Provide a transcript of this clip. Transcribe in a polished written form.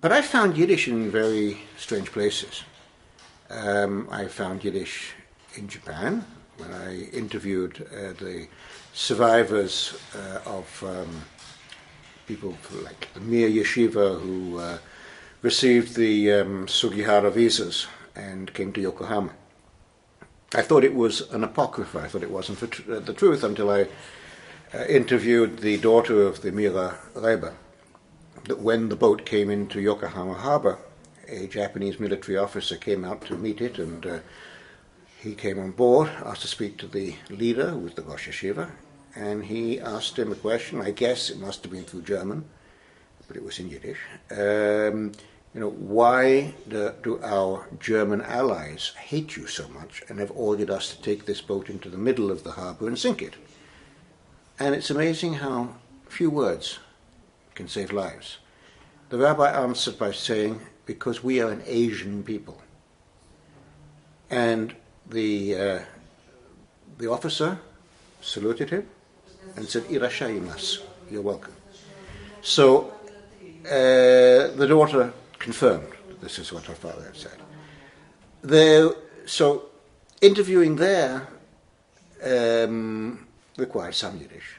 But I found Yiddish in very strange places. I found Yiddish in Japan when I interviewed the survivors of people like the Mir Yeshiva who received the Sugihara visas and came to Yokohama. I thought it was an apocrypha. I thought it wasn't the truth until I interviewed the daughter of the Mir Rebbe. That when the boat came into Yokohama harbor, a Japanese military officer came out to meet it, and he came on board, asked to speak to the leader, who was the Rosh Yeshiva, and he asked him a question. I guess it must have been through German, but it was in Yiddish. Why do our German allies hate you so much and have ordered us to take this boat into the middle of the harbor and sink it? And it's amazing how few words can save lives. The rabbi answered by saying, because we are an Asian people. And the officer saluted him and said, Irashaimasu, you're welcome. So the daughter confirmed that this is what her father had said. So interviewing there required some Yiddish.